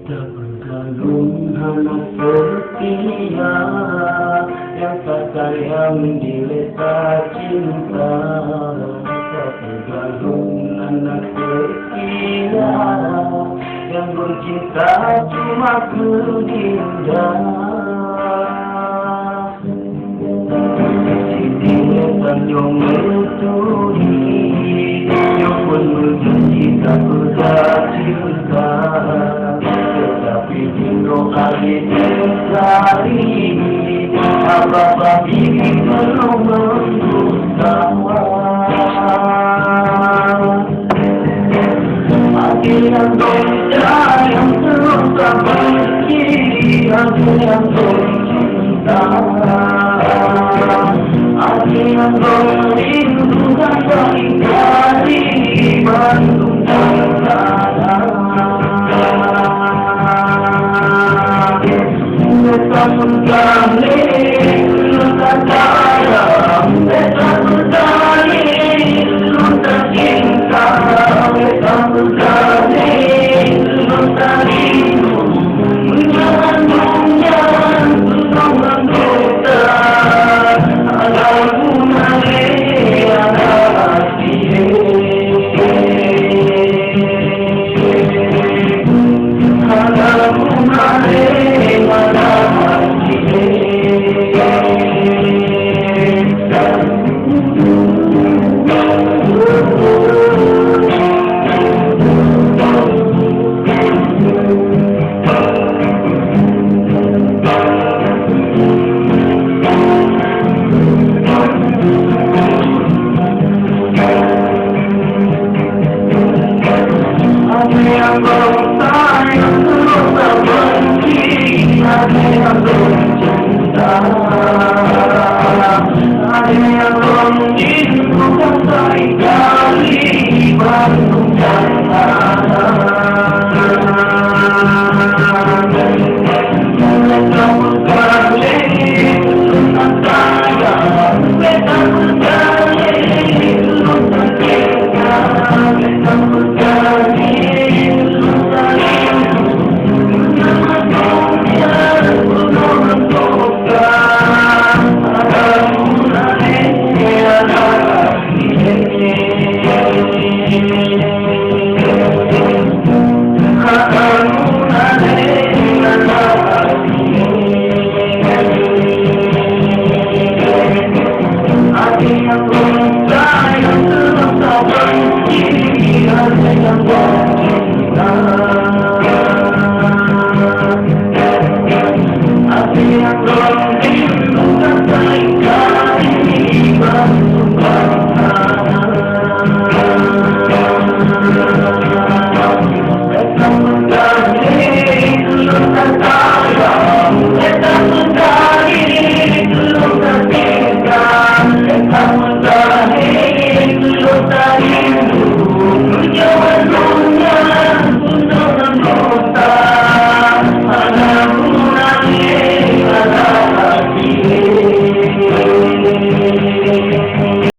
Tak bergalung anak setia yang tak sayang dileta cinta. Tak bergalung anak setia yang bercinta cuma kedinda. Dan yang meturi yang pun berjanji tak bercinta, tetapi jino hari sekali apa-apa ini belum mendusta. Hati yang dosa yang terus terbenci, hati yang cinta, hati yang rindu dan mengingkari Bandung Jakarta. Kita berkali, kita sayang, kita berkali, kita cinta, kita berkali, kita rindu, jangan mendusta. Yang bersaing terus terbenci, hati yang bercinta,